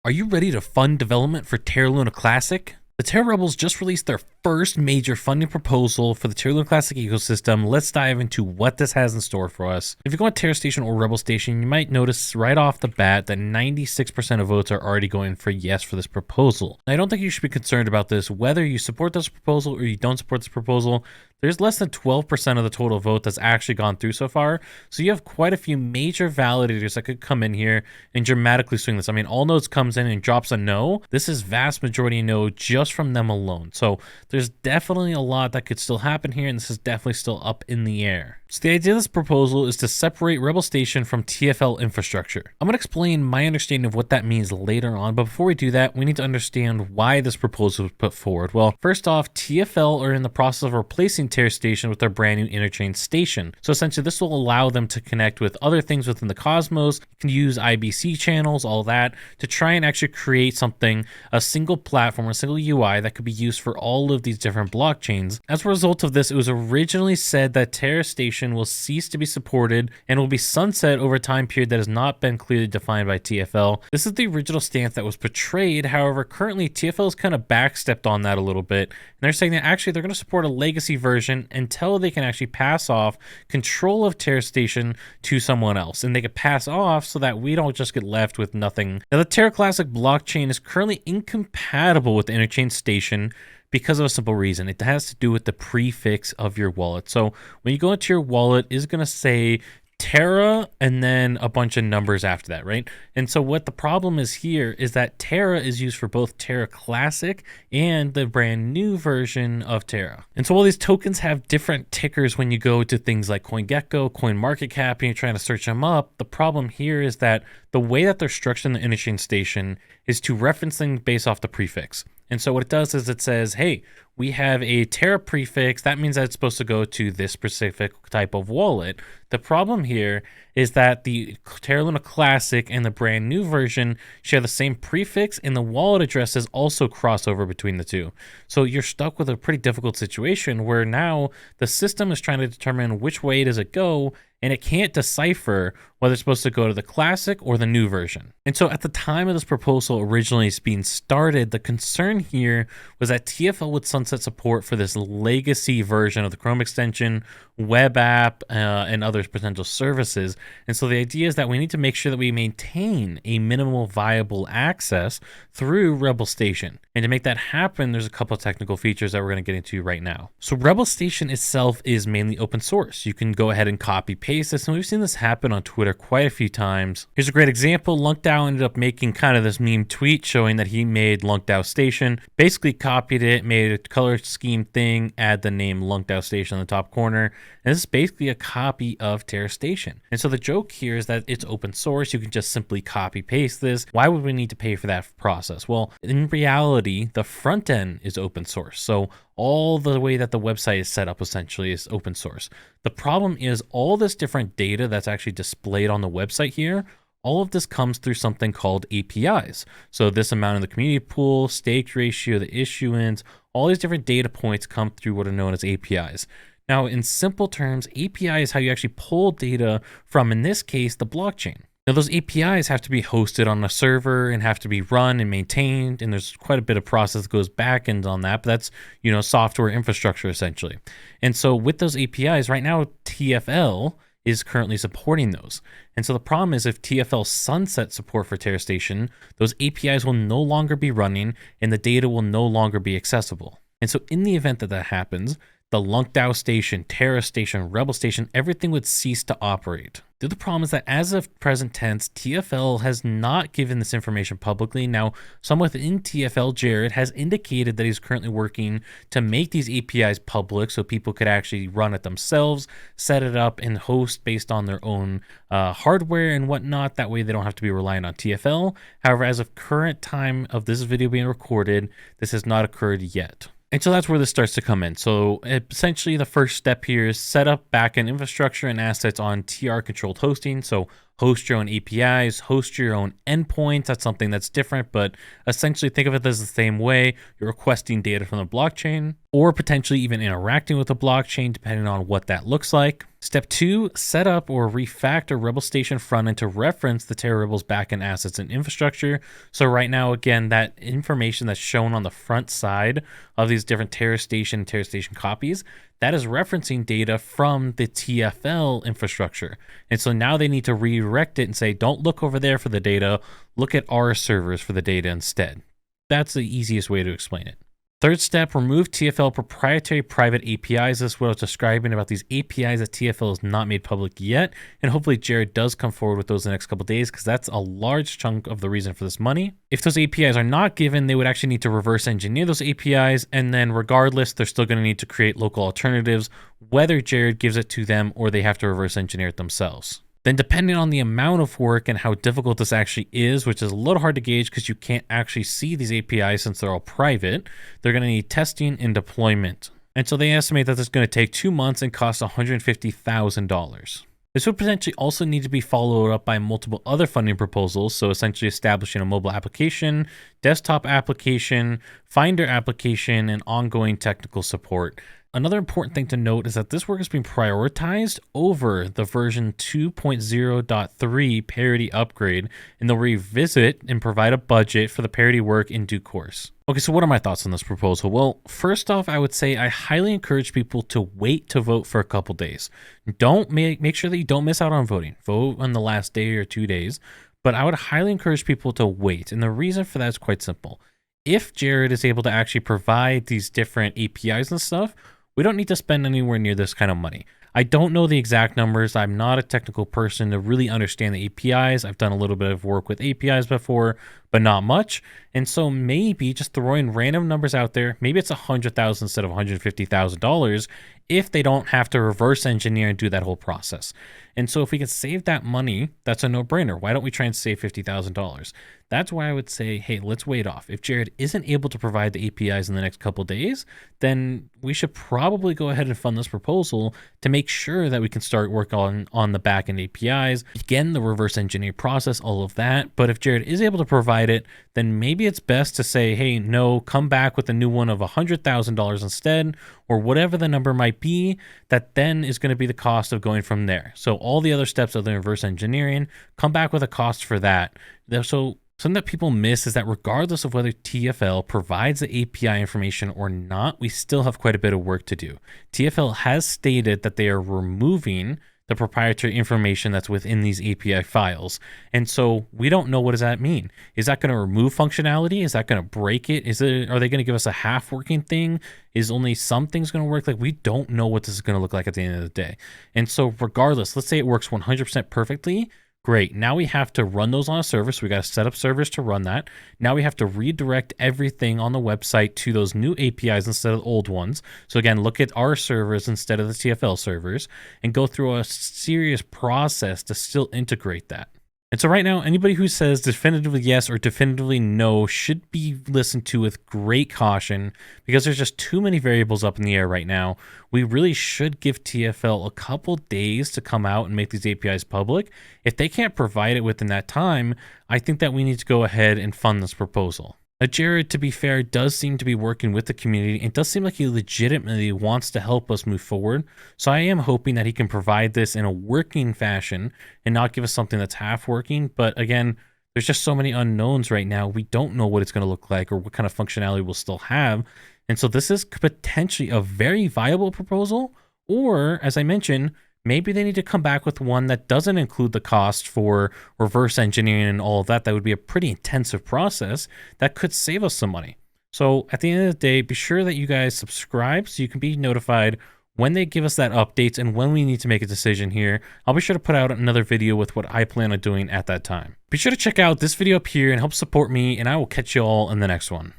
Are you ready to fund development for Terra Luna Classic? The Terra Rebels just released their first major funding proposal for the Terra Luna Classic ecosystem. Let's dive into what this has in store for us. If you go on Terra Station or Rebel Station, you might notice right off the bat that 96% of votes are already going for yes for this proposal. Now, I don't think you should be concerned about this, whether you support this proposal or you don't support this proposal. There's less than 12% of the total vote that's actually gone through so far. So you have quite a few major validators that could come in here and dramatically swing this. I mean, all nodes comes in and drops a no. This is vast majority no just from them alone. So there's definitely a lot that could still happen here, and this is definitely still up in the air. So the idea of this proposal is to separate Rebel Station from TFL infrastructure. I'm going to explain my understanding of what that means later on, but before we do that, we need to understand why this proposal was put forward. Well, first off, TFL are in the process of replacing Terra Station with their brand new interchange station. So essentially this will allow them to connect with other things within the cosmos. You can use IBC channels, all that, to try and actually create something, a single platform, a single UI that could be used for all of these different blockchains. As a result of this, it was originally said that Terra Station will cease to be supported and will be sunset over a time period that has not been clearly defined by TFL. This is the original stance that was portrayed. However, currently TFL has kind of backstepped on that a little bit, and they're saying that actually they're going to support a legacy version until they can actually pass off control of Terra Station to someone else, and they can pass off so that we don't just get left with nothing. Now, the Terra Classic blockchain is currently incompatible with the interchange station because of a simple reason. It has to do with the prefix of your wallet. So when you go into your wallet, it's going to say Terra and then a bunch of numbers after that, right? And so what the problem is here is that Terra is used for both Terra Classic and the brand new version of Terra. And so all these tokens have different tickers when you go to things like CoinGecko, CoinMarketCap, and you're trying to search them up. The problem here is that the way that they're structured in the interchange station is to reference things based off the prefix. And so what it does is it says, hey, we have a Terra prefix. That means that it's supposed to go to this specific type of wallet. The problem here is that the Terra Luna Classic and the brand new version share the same prefix, and the wallet addresses also cross over between the two. So you're stuck with a pretty difficult situation where now the system is trying to determine which way does it go, and it can't decipher whether it's supposed to go to the classic or the new version. And so at the time of this proposal originally being started, the concern here was that TFL would sunset support for this legacy version of the Chrome extension, web app, and other potential services. And so the idea is that we need to make sure that we maintain a minimal viable access through Rebel Station. And to make that happen, there's a couple of technical features that we're going to get into right now. So Rebel Station itself is mainly open source. You can go ahead and copy paste this, and we've seen this happen on Twitter quite a few times. Here's a great example. LUNC ended up making kind of this meme tweet showing that he made LUNC Station, basically copied it, made a color scheme thing, add the name LUNC Station in the top corner, and this is basically a copy of Terra Station. And so the joke here is that it's open source. You can just simply copy paste this. Why would we need to pay for that process? Well, in reality, the front end is open source. So all the way that the website is set up essentially is open source. The problem is all this different data that's actually displayed on the website here, all of this comes through something called APIs. So this amount in the community pool, stake ratio, the issuance, all these different data points come through what are known as APIs. Now, in simple terms, API is how you actually pull data from, in this case, the blockchain. Now, those APIs have to be hosted on a server and have to be run and maintained, and there's quite a bit of process that goes back end on that, but that's, software infrastructure essentially. And so with those APIs, right now, TFL is currently supporting those. And so the problem is if TFL sunsets support for Terra Station, those APIs will no longer be running and the data will no longer be accessible. And so in the event that that happens, the LUNC Station, Terra Station, Rebel Station, everything would cease to operate. The other problem is that as of present tense, TFL has not given this information publicly. Now, someone within TFL, Jared, has indicated that he's currently working to make these APIs public so people could actually run it themselves, set it up, and host based on their own hardware and whatnot. That way they don't have to be relying on TFL. However, as of current time of this video being recorded, this has not occurred yet. And so that's where this starts to come in. So essentially the first step here is set up backend infrastructure and assets on TR controlled hosting. So host your own APIs, host your own endpoints. That's something that's different, but essentially think of it as the same way. You're requesting data from the blockchain or potentially even interacting with the blockchain, depending on what that looks like. Step 2, set up or refactor Rebel Station frontend to reference the Terra Rebels backend assets and infrastructure. So right now, again, that information that's shown on the front side of these different Terra Station copies, that is referencing data from the TFL infrastructure. And so now they need to redirect it and say, don't look over there for the data, look at our servers for the data instead. That's the easiest way to explain it. Third step, remove TFL proprietary private APIs. This is what I was describing about these APIs that TFL has not made public yet. And hopefully Jared does come forward with those in the next couple of days, because that's a large chunk of the reason for this money. If those APIs are not given, they would actually need to reverse engineer those APIs. And then regardless, they're still going to need to create local alternatives, whether Jared gives it to them or they have to reverse engineer it themselves. Then depending on the amount of work and how difficult this actually is, which is a little hard to gauge because you can't actually see these APIs since they're all private, they're going to need testing and deployment. And so they estimate that this is going to take 2 months and cost $150,000. This would potentially also need to be followed up by multiple other funding proposals, so essentially establishing a mobile application, desktop application, Finder application, and ongoing technical support. Another important thing to note is that this work is being prioritized over the version 2.0.3 parity upgrade, and they'll revisit and provide a budget for the parity work in due course. Okay, so what are my thoughts on this proposal? Well, first off, I would say I highly encourage people to wait to vote for a couple days. Don't make sure that you don't miss out on voting. Vote on the last day or 2 days, but I would highly encourage people to wait. And the reason for that is quite simple. If Jared is able to actually provide these different APIs and stuff, we don't need to spend anywhere near this kind of money. I don't know the exact numbers. I'm not a technical person to really understand the APIs. I've done a little bit of work with APIs before, but not much. And so maybe just throwing random numbers out there, maybe it's $100,000 instead of $150,000 if they don't have to reverse engineer and do that whole process. And so if we can save that money, that's a no-brainer. Why don't we try and save $50,000? That's why I would say, hey, let's wait off. If Jared isn't able to provide the APIs in the next couple of days, then we should probably go ahead and fund this proposal to make sure that we can start work on the backend APIs, again, the reverse engineer process, all of that. But if Jared is able to provide it, then maybe it's best to say, hey, no, come back with a new one of $100,000 instead, or whatever the number might be, that then is going to be the cost of going from there. So all the other steps of the reverse engineering, come back with a cost for that. So something that people miss is that regardless of whether TFL provides the API information or not, we still have quite a bit of work to do. TFL has stated that they are removing the proprietary information that's within these API files. And so we don't know, what does that mean? Is that going to remove functionality? Is that going to break it? Are they going to give us a half working thing? Is only some things going to work? Like, we don't know what this is going to look like at the end of the day. And so regardless, let's say it works 100% perfectly. Great. Now we have to run those on a server. So we got to set up servers to run that. Now we have to redirect everything on the website to those new APIs instead of old ones. So again, look at our servers instead of the TFL servers and go through a serious process to still integrate that. And so right now, anybody who says definitively yes or definitively no should be listened to with great caution, because there's just too many variables up in the air right now. We really should give TFL a couple days to come out and make these APIs public. If they can't provide it within that time, I think that we need to go ahead and fund this proposal. Now, Jared, to be fair, does seem to be working with the community. It does seem like he legitimately wants to help us move forward. So I am hoping that he can provide this in a working fashion and not give us something that's half working. But again, there's just so many unknowns right now. We don't know what it's going to look like or what kind of functionality we'll still have. And so this is potentially a very viable proposal. Or, as I mentioned, maybe they need to come back with one that doesn't include the cost for reverse engineering and all of that. That would be a pretty intensive process that could save us some money. So at the end of the day, be sure that you guys subscribe so you can be notified when they give us that updates and when we need to make a decision here. I'll be sure to put out another video with what I plan on doing at that time. Be sure to check out this video up here and help support me, and I will catch you all in the next one.